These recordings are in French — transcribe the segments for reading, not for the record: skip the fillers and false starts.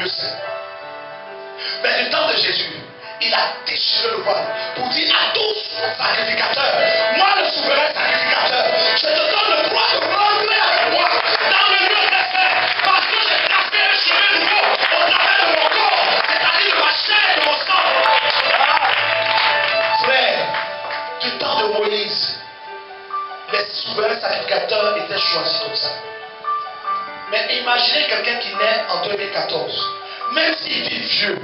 lieu saint. Mais du temps de Jésus, il a déchiré le voile pour dire à tous sacrificateurs, moi le souverain sacrificateur, je te donne le droit de rentrer avec moi dans le lieu très saint, parce que j'ai tracé un chemin nouveau au travers de mon corps, c'est-à-dire de ma chair et de mon sang. Frère, du temps de Moïse, les souverains sacrificateurs étaient choisis comme ça. Mais imaginez quelqu'un qui naît en 2014, même s'il vit vieux,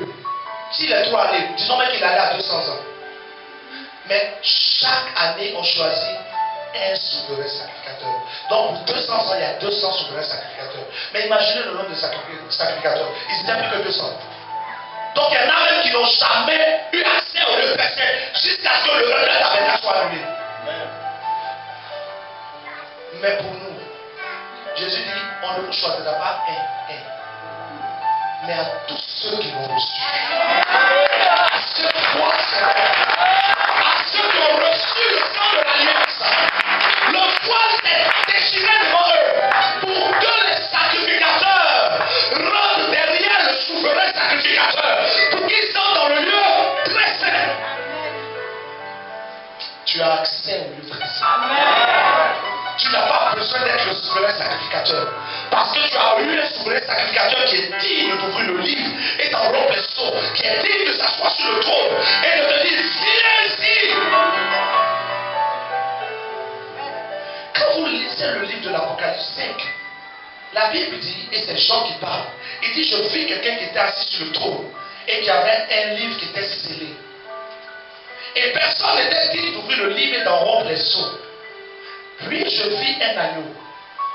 s'il est trop allé, disons même qu'il allait à 200 ans. Mais chaque année, on choisit un souverain sacrificateur. Donc pour 200 ans, il y a 200 souverains sacrificateurs. Mais imaginez le nombre de sacrificateurs. Ils étaient plus que 200. Donc il y en a même qui n'ont jamais eu accès au lieu personnel jusqu'à ce que le relais d'Abena soit annulé. Mais pour nous, Jésus dit, on ne choisira pas un, mais à tous ceux qui l'ont reçu. À ceux qui croient, à ceux qui ont reçu le sang de l'alliance. Le voile s'est déchiré devant eux pour que les sacrificateurs rentrent derrière le souverain sacrificateur pour qu'ils soient dans le lieu très saint. Tu as accès au lieu très saint. Tu n'as pas besoin d'être le souverain sacrificateur. Parce que tu as eu un souverain sacrificateur qui est digne d'ouvrir le livre et d'en rompre les sceaux, qui est digne de s'asseoir sur le trône et de te dire, viens ici. Quand vous lisez le livre de l'Apocalypse 5, la Bible dit, et c'est Jean qui parle, il dit, je vis quelqu'un qui était assis sur le trône et qui avait un livre qui était scellé. Et personne n'était digne d'ouvrir le livre et d'en rompre les sceaux. Puis je vis un agneau.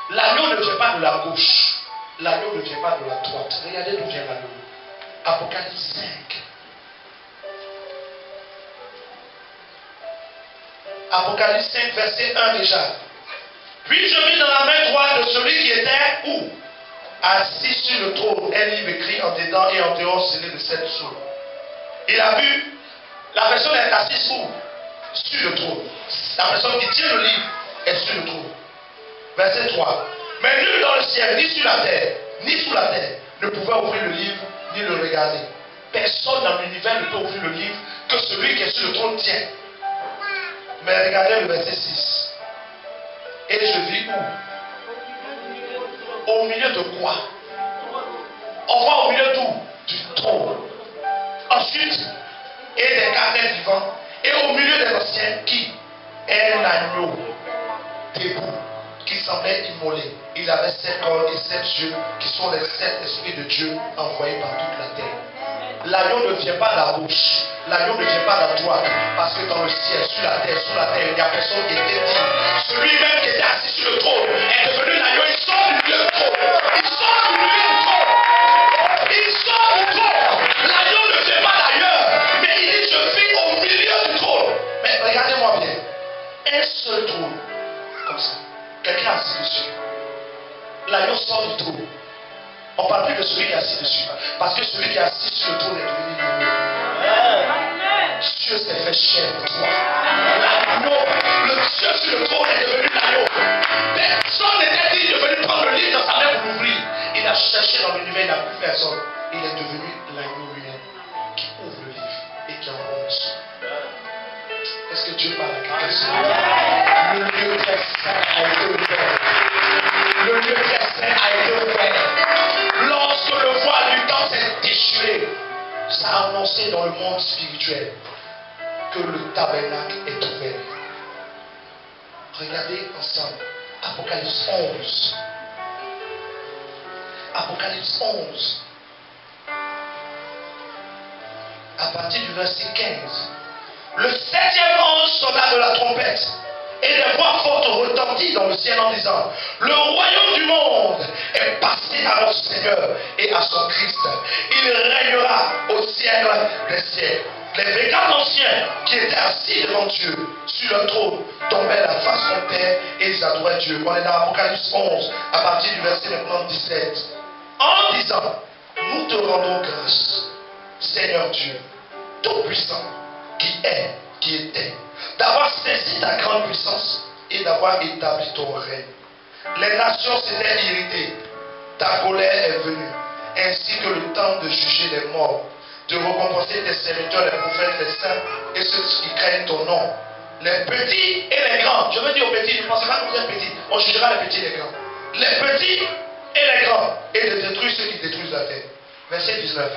L'agneau ne vient pas de la gauche. L'agneau ne vient pas de la droite. Regardez d'où vient l'agneau. Apocalypse 5. Apocalypse 5, verset 1 déjà. Puis je vis dans la main droite de celui qui était où? Assis sur le trône, un livre écrit en dedans et en dehors scellé de 7 sceaux. Il a vu, la personne est assise où? Sur le trône. La personne qui tient le livre est sur le trône. Verset 3. Mais nul dans le ciel, ni sur la terre, ni sous la terre, ne pouvait ouvrir le livre, ni le regarder. Personne dans l'univers ne peut ouvrir le livre que celui qui est sur le trône tient. Mais regardez le verset 6. Et je vis où? Au milieu de quoi? On voit au milieu d'où? Du trône. Ensuite, et des carnets vivants. Et au milieu des anciens, qui? Un agneau debout, qui semblait immolé. Il avait 7 cornes et 7 yeux, qui sont les 7 esprits de Dieu envoyés par toute la terre. L'agneau ne vient pas de la gauche, l'agneau ne vient pas de la droite, parce que dans le ciel, sur la terre, il n'y a personne qui était digne. Celui-même qui était assis sur le trône est devenu l'agneau. Il sort du milieu du trône. Il sort du milieu du trône. Il sort du trône. L'agneau ne vient pas d'ailleurs, mais il dit, je vis au milieu du trône. Mais regardez-moi bien. Un seul trône, comme ça. Quelqu'un assis dessus. L'agneau sort du trône. On ne parle plus de celui qui est assis dessus. Parce que celui qui est assis sur le trône est devenu l'agneau. Dieu s'est fait chair pour toi. L'agneau, le Dieu sur le trône est devenu l'agneau. Personne n'était digne de venir prendre le livre dans sa main pour l'ouvrir. Il a cherché dans l'univers, il n'a plus personne. Il est devenu l'agneau lui-même qui ouvre le livre et qui en rompt. Est-ce que Dieu parle à quelqu'un ce matin? Le lieu très saint a été ouvert. Le lieu très saint a été ouvert. Lorsque le voile du temps s'est déchiré, ça a annoncé dans le monde spirituel que le tabernacle est ouvert. Regardez ensemble. Apocalypse 11. Apocalypse 11. À partir du verset 15. Le 7e ange sonna de la trompette, et des voix fortes retentirent dans le ciel en disant, le royaume du monde est passé à notre Seigneur et à son Christ. Il régnera au siècle des siècles. Les 24 anciens qui étaient assis devant Dieu sur le trône tombaient la face en terre et ils adoraient Dieu. On est dans Apocalypse 11 à partir du verset 17. En disant, nous te rendons grâce, Seigneur Dieu, Tout-Puissant, qui est, qui était, d'avoir saisi ta grande puissance et d'avoir établi ton règne. Les nations s'étaient irritées, ta colère est venue, ainsi que le temps de juger les morts, de récompenser tes serviteurs, les prophètes, les saints et ceux qui craignent ton nom, les petits et les grands. Je veux dire aux petits, ne pensez pas que vous êtes petits, on jugera les petits et les grands. Les petits et les grands, et de détruire ceux qui détruisent la terre. Verset 19.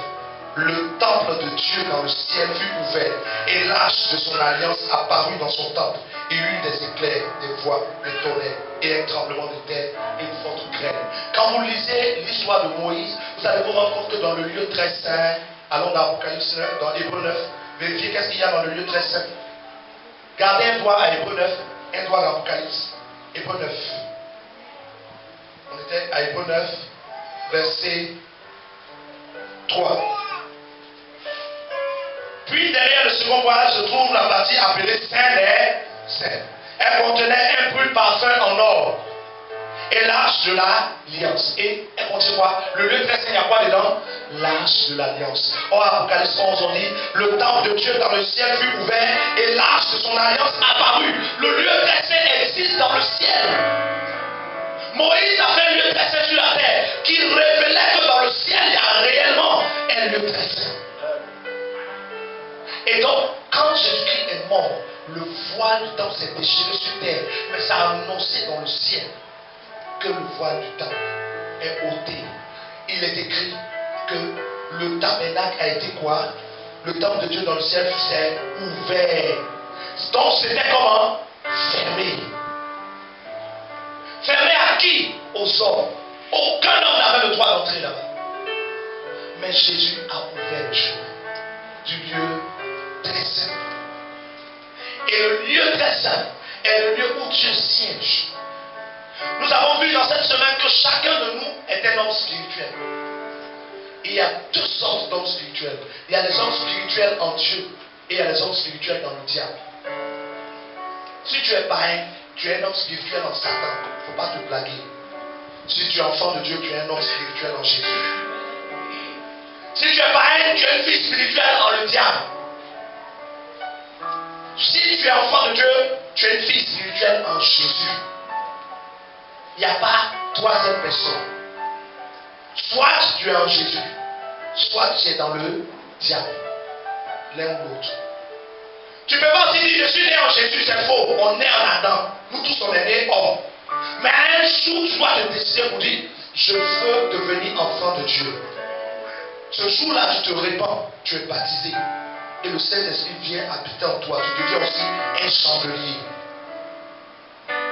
Le temple de Dieu dans le ciel fut ouvert, et l'arche de son alliance apparut dans son temple. Il y eut des éclairs, des voix, des tonnerres, et un tremblement de terre, et une forte grêle. Quand vous lisez l'histoire de Moïse, vous allez vous rendre compte que dans le lieu très saint, allons dans Apocalypse 9, dans Hébreu 9, vérifiez qu'est-ce qu'il y a dans le lieu très saint. Gardez un doigt à Hébreu 9, un doigt dans Apocalypse. Hébreu 9. On était à Hébreu 9, verset 3. Puis derrière le second voile se trouve la partie appelée Saint des Saints. Elle contenait un brûle parfum en or et l'arche de l'alliance. Et elle contient quoi? Le lieu très saint, il y a quoi dedans? L'arche de l'alliance. Or, Apocalypse 11, on dit, le temple de Dieu dans le ciel fut ouvert et l'arche de son alliance apparut. Le lieu très saint existe dans le ciel. Moïse a fait un lieu très saint sur la terre qui révélait que dans le ciel, il y a réellement un lieu très saint. Et donc, quand Jésus-Christ est mort, le voile du temps s'est déchiré sur terre, mais ça a annoncé dans le ciel que le voile du temps est ôté. Il est écrit que le tabernacle a été quoi? Le temple de Dieu dans le ciel s'est ouvert. Donc c'était comment? Fermé. Fermé à qui? Aux hommes. Aucun homme n'avait le droit d'entrer là-bas. Mais Jésus a ouvert le chemin du lieu très saint. Et le lieu très saint est le lieu où Dieu siège. Nous avons vu dans cette semaine que chacun de nous est un homme spirituel. Et il y a deux sortes d'hommes spirituels. Il y a des hommes spirituels en Dieu et il y a des hommes spirituels dans le diable. Si tu es païen, tu es un homme spirituel en Satan. Il ne faut pas te blaguer. Si tu es enfant de Dieu, tu es un homme spirituel en Jésus. Si tu es païen, tu es une fille spirituelle en le diable. Si tu es enfant de Dieu, tu es une fille spirituelle en Jésus. Il n'y a pas troisième personne. Soit tu es en Jésus, soit tu es dans le diable. L'un ou l'autre. Tu ne peux pas aussi dire je suis né en Jésus, c'est faux. On est en Adam. Nous tous on est nés hommes. Mais un jour tu dois te décider pour dire je veux devenir enfant de Dieu. Ce jour-là tu te répands, tu es baptisé. Et le Saint-Esprit vient habiter en toi. Tu deviens aussi un chandelier.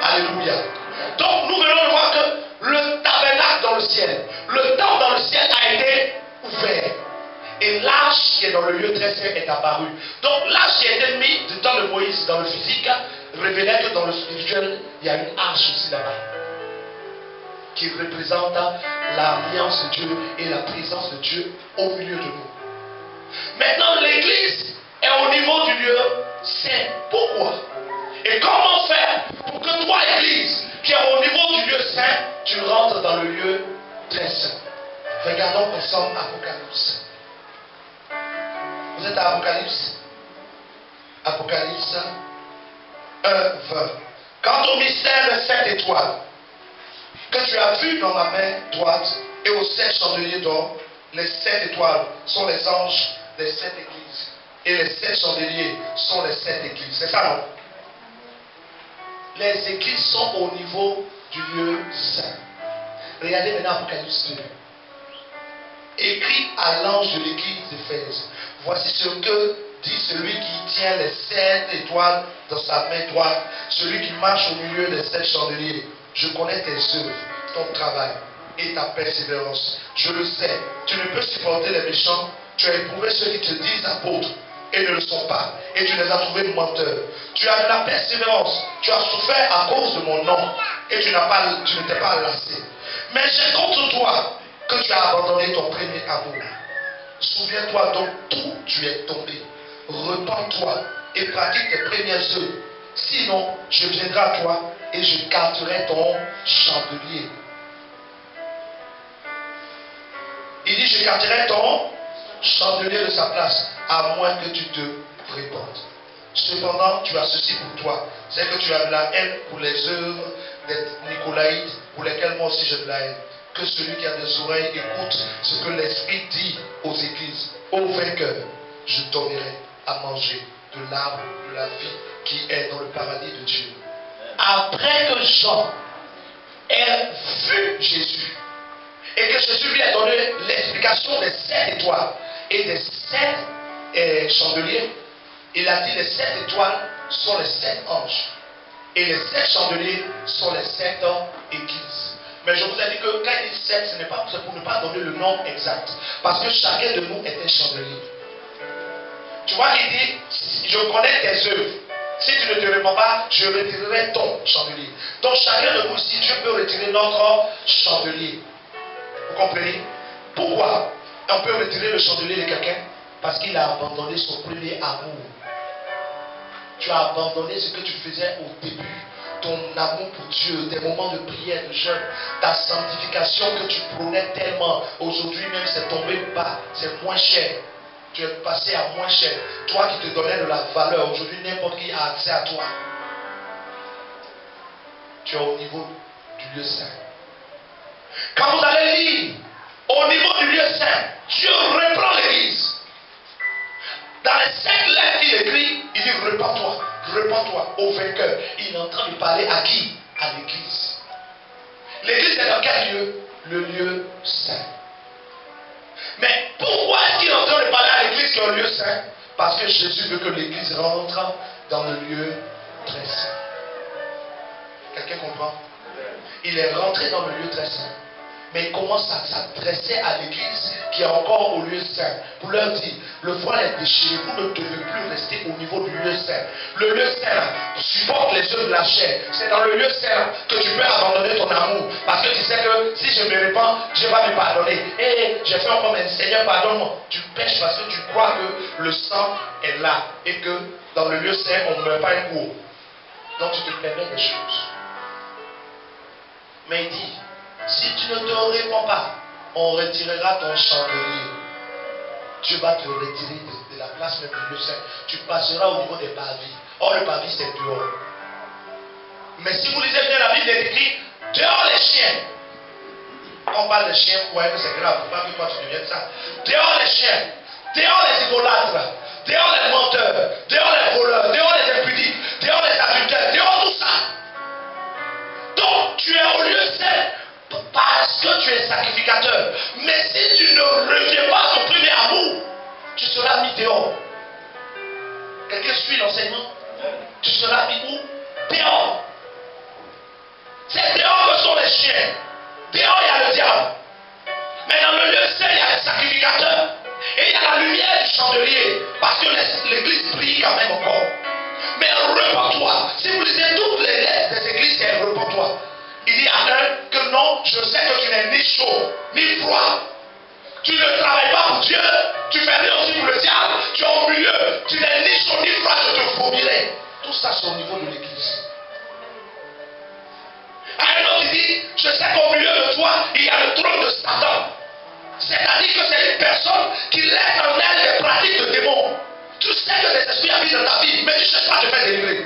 Alléluia. Donc nous venons de voir que le tabernacle dans le ciel, le temple dans le ciel a été ouvert. Et l'arche qui est dans le lieu très saint est apparue. Donc l'arche qui a été mise du temps de Moïse dans le physique révélait que dans le spirituel, il y a une arche aussi là-bas. Qui représente l'alliance de Dieu et la présence de Dieu au milieu de nous. Maintenant l'église est au niveau du lieu saint. Pourquoi? Et comment faire pour que toi, église, qui est au niveau du lieu saint, tu rentres dans le lieu très saint? Regardons ensemble Apocalypse. Vous êtes à Apocalypse? Apocalypse 1, 20. Quant au mystère des 7 étoiles, que tu as vu dans ma main droite et aux 7 chandeliers d'or, les 7 étoiles sont les anges des 7 églises. Et les 7 chandeliers sont les 7 églises. C'est ça, non? Les églises sont au niveau du lieu saint. Regardez maintenant Apocalypse 2. Écrit à l'ange de l'église d'Éphèse. Voici ce que dit celui qui tient les 7 étoiles dans sa main droite, celui qui marche au milieu des 7 chandeliers. Je connais tes œuvres, ton travail et ta persévérance. Je le sais. Tu ne peux supporter les méchants. Tu as éprouvé ceux qui te disent apôtres et ne le sont pas. Et tu les as trouvés menteurs. Tu as de la persévérance. Tu as souffert à cause de mon nom. Et tu ne t'es pas lassé. Mais j'ai contre toi que tu as abandonné ton premier amour. Souviens-toi donc d'où tu es tombé. Repends-toi et pratique tes premières œuvres. Sinon, je viendrai à toi et je garderai ton chandelier. Il dit, je garderai ton chandelier de sa place, à moins que tu te répandes. Cependant, tu as ceci pour toi, c'est que tu as de la haine pour les œuvres des Nicolaïtes, pour lesquelles moi aussi j'ai de la haine. Que celui qui a des oreilles écoute ce que l'Esprit dit aux églises. Aux vainqueurs, je donnerai à manger de l'arbre de la vie qui est dans le paradis de Dieu. Après que Jean ait vu Jésus et que Jésus lui a donné l'explication des 7 étoiles et des 7 chandeliers, il a dit les 7 étoiles sont les 7 anges et les 7 chandeliers sont les 7 églises. Mais je vous ai dit que quand il dit 7, ce n'est pas pour ne pas donner le nombre exact. Parce que chacun de nous est un chandelier. Tu vois, il dit, je connais tes œuvres. Si tu ne te réponds pas, je retirerai ton chandelier. Donc chacun de nous, si Dieu peut retirer notre chandelier. Vous comprenez? Pourquoi on peut retirer le chandelier de quelqu'un? Parce qu'il a abandonné son premier amour. Tu as abandonné ce que tu faisais au début. Ton amour pour Dieu, tes moments de prière, de jeûne, ta sanctification que tu prônais tellement. Aujourd'hui même, c'est tombé bas, c'est moins cher. Tu es passé à moins cher. Toi qui te donnais de la valeur, aujourd'hui n'importe qui a accès à toi. Tu es au niveau du lieu saint. Quand vous allez lire au niveau du lieu saint, Dieu reprend l'église. Dans les 5 lettres qu'il écrit, il dit repends-toi au vainqueur. Il est en train de parler à qui? À l'église. L'église est dans quel lieu? Le lieu saint. Mais pourquoi est-ce qu'il est en train de parler à l'église qui est au lieu saint? Parce que Jésus veut que l'église rentre dans le lieu très saint. Quelqu'un comprend? Il est rentré dans le lieu très saint. Mais il commence à s'adresser à l'église qui est encore au lieu saint. Pour leur dire, le voile est déchiré, vous ne devez plus rester au niveau du lieu saint. Le lieu saint supporte les œuvres de la chair. C'est dans le lieu saint que tu peux abandonner ton amour. Parce que tu sais que si je me répands, Dieu va me pardonner. Et j'ai fait encore, mais Seigneur, pardonne-moi. Tu pêches parce que tu crois que le sang est là. Et que dans le lieu saint, on ne meurt pas un coup. Donc tu te permets des choses. Mais il dit, si tu ne te réponds pas, on retirera ton chandelier. Dieu va te retirer de la place même du lieu saint. Tu passeras au niveau des parvis. Or, le parvis, c'est dehors. Mais si vous lisez bien la Bible, il est écrit dehors les chiens. Quand on parle de chiens, vous voyez que c'est grave. Il ne faut pas que toi tu deviennes ça. Dehors les chiens. Dehors les idolâtres. Dehors les menteurs. Dehors les voleurs. Dehors les impudiques. Dehors les adultères. Dehors tout ça. Donc, tu es au lieu saint. Parce que tu es sacrificateur. Mais si tu ne reviens pas à ton premier amour, tu seras mis dehors. Quelqu'un suit l'enseignement? Tu seras mis où? Dehors. C'est dehors que sont les chiens. Dehors, il y a le diable. Mais dans le lieu saint, il y a les sacrificateurs. Et il y a la lumière du chandelier. Parce que l'église brille quand même encore. Mais repens-toi. Si vous lisez toutes les lettres des églises, c'est repens-toi. Il dit à un que non, je sais que tu n'es ni chaud, ni froid. Tu ne travailles pas pour Dieu, tu fais rien aussi pour le diable, tu es au milieu, tu n'es ni chaud ni froid, je te vomirai. Tout ça, c'est au niveau de l'église. À un autre, il dit, je sais qu'au milieu de toi, il y a le trône de Satan. C'est-à-dire que c'est une personne qui laisse en elle des pratiques de démons. Tu sais que des esprits habitent dans ta vie, mais tu ne cherches pas à te faire délivrer.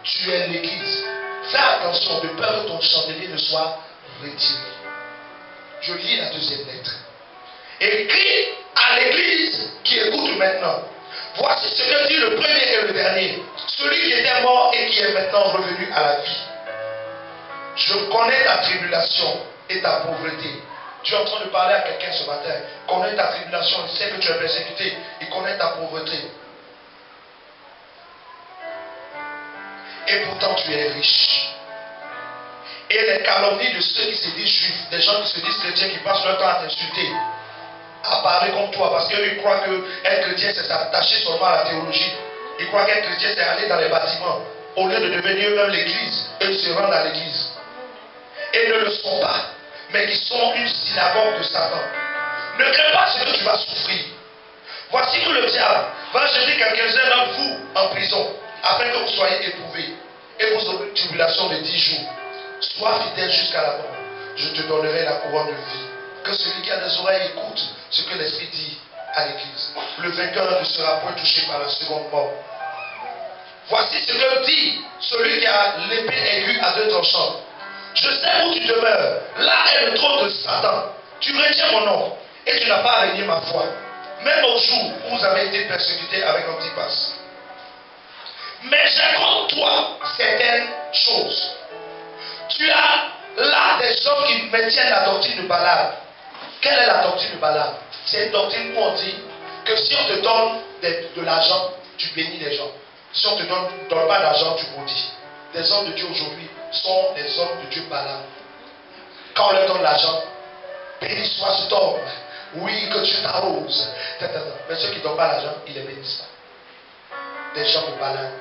Tu es l'église. Fais attention de peur que ton chandelier ne soit retiré. Je lis la deuxième lettre. Écrit à l'église qui écoute maintenant. Voici ce que dit le premier et le dernier. Celui qui était mort et qui est maintenant revenu à la vie. Je connais ta tribulation et ta pauvreté. Tu es en train de parler à quelqu'un ce matin. Il connaît ta tribulation, il sait que tu es persécuté. Il connaît ta pauvreté. Et pourtant tu es riche. Et les calomnies de ceux qui se disent juifs, des gens qui se disent chrétiens, qui passent leur temps à t'insulter, à parler comme toi, parce qu'ils croient qu'être chrétien c'est s'attacher seulement à la théologie. Ils croient qu'être chrétien c'est aller dans les bâtiments. Au lieu de devenir eux-mêmes l'église, eux se rendent à l'église. Et ne le sont pas, mais qui sont une synagogue de Satan. Ne crains pas ce que tu vas souffrir. Voici que le diable va jeter quelques-uns d'entre vous en prison, afin que vous soyez éprouvés, et vos tribulations de 10 jours. Sois fidèle jusqu'à la mort. Je te donnerai la couronne de vie. Que celui qui a des oreilles écoute ce que l'Esprit dit à l'Église. Le vainqueur ne sera point touché par la seconde mort. Voici ce que dit celui qui a l'épée aiguë à 2 tranchants. Je sais où tu demeures. Là est le trône de Satan. Tu retiens mon nom et tu n'as pas régné ma foi. Même au jour où vous avez été persécutés avec Antipas. Mais j'ai contre toi certaines choses. Tu as là des hommes qui maintiennent la doctrine de Balaam. Quelle est la doctrine de Balaam? C'est une doctrine où on dit que si on te donne de l'argent, tu bénis les gens. Si on ne te donne pas d'argent, tu maudis. Les hommes de Dieu aujourd'hui sont des hommes de Dieu Balaam. Quand on leur donne l'argent, béni soit cet homme. Oui, que tu t'arroses. Mais ceux qui ne donnent pas l'argent, ils ne les bénissent pas. Des gens de Balaam.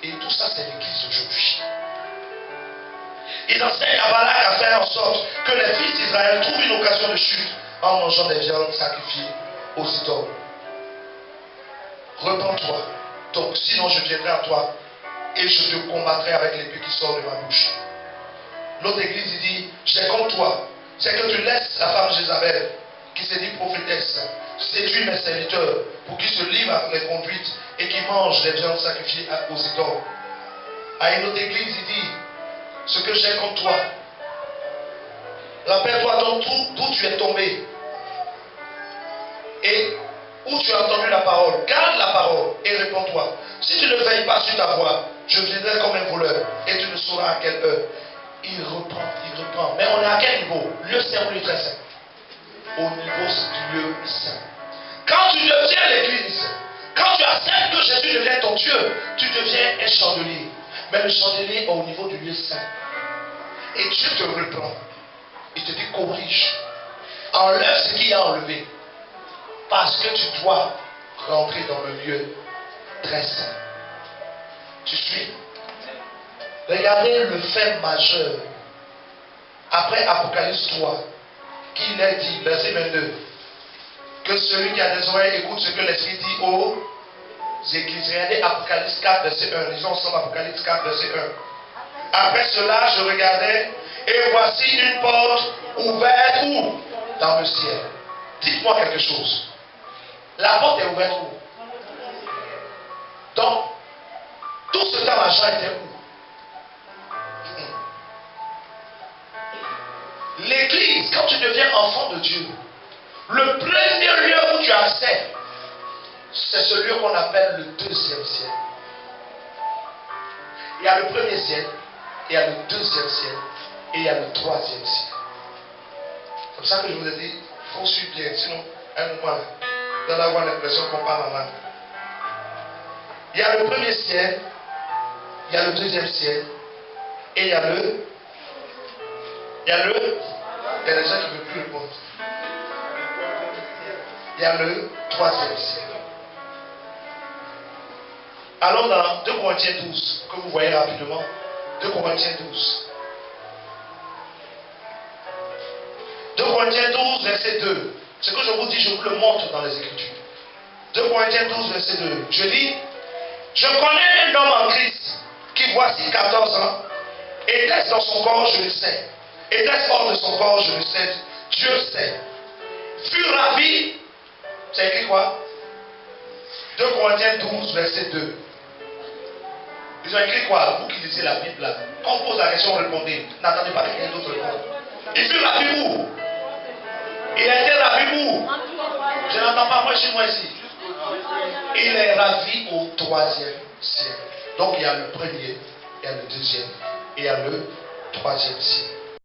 Et tout ça, c'est l'église d'aujourd'hui. Ils enseignent à Balak à faire en sorte que les fils d'Israël trouvent une occasion de chute en mangeant des viandes sacrifiées aux idoles. Repends-toi, donc sinon je viendrai à toi et je te combattrai avec l'épée qui sort de ma bouche. L'autre église il dit, j'ai contre toi, c'est que tu laisses la femme Jézabel, qui se dit prophétesse, séduire mes serviteurs pour qu'ils se livrent à les conduites et qu'ils mangent des viandes sacrifiées aux idoles. À une autre église il dit, ce que j'ai contre toi, rappelle-toi donc d'où tu es tombé et où tu as entendu la parole. Garde la parole et réponds-toi. Si tu ne veilles pas sur ta voix, je viendrai comme un voleur et tu ne sauras à quelle heure. Il reprend. Mais on est à quel niveau? Lieu saint ou lieu très saint? Au niveau du lieu saint. Quand tu deviens l'église, quand tu acceptes que Jésus devient ton Dieu, tu deviens un chandelier. Mais le chandelier est au niveau du lieu saint. Et Dieu te reprend. Il te dit corrige. Enlève ce qu'il y a enlevé. Parce que tu dois rentrer dans le lieu très saint. Tu suis? Regardez le fait majeur. Après Apocalypse 3, qu'il est dit, verset 22, que celui qui a des oreilles écoute ce que l'Esprit dit aux églises. Regardez Apocalypse 4, verset 1. Lisons ensemble Apocalypse 4, verset 1. Après cela, je regardais et voici une porte ouverte où? Dans le ciel. Dites-moi quelque chose. La porte est ouverte où? Donc, tout ce temps, l'argent était où? L'église, quand tu deviens enfant de Dieu, le premier lieu où tu as accès, c'est ce lieu qu'on appelle le deuxième ciel. Il y a le premier ciel, il y a le deuxième ciel, et il y a le troisième ciel. C'est pour ça que je vous ai dit, il faut suivre bien, sinon, un moment, vous allez avoir l'impression qu'on parle en langue. Il y a le premier ciel, il y a le deuxième ciel, et il y a le... Il y a des gens qui ne veulent plus répondre. Il y a le troisième ciel. Allons dans 2 Corinthiens 12, que vous voyez rapidement. 2 Corinthiens 12. 2 Corinthiens 12, verset 2. Ce que je vous dis, je vous le montre dans les Écritures. 2 Corinthiens 12, verset 2. Je dis, je connais un homme en Christ qui voici 14 ans, était dans son corps, je le sais. Était hors de son corps, je le sais. Dieu sait. Fut ravi. C'est écrit quoi? 2 Corinthiens 12, verset 2. Ils ont écrit quoi? Vous qui lisez la Bible là. Quand on pose la question, répondez. N'attendez pas que quelqu'un d'autre réponde. Il fut ravi où? Il a été ravi où? Je n'entends pas moi chez moi ici. Il est ravi au troisième ciel. Donc il y a le premier, il y a le deuxième, et il y a le troisième ciel.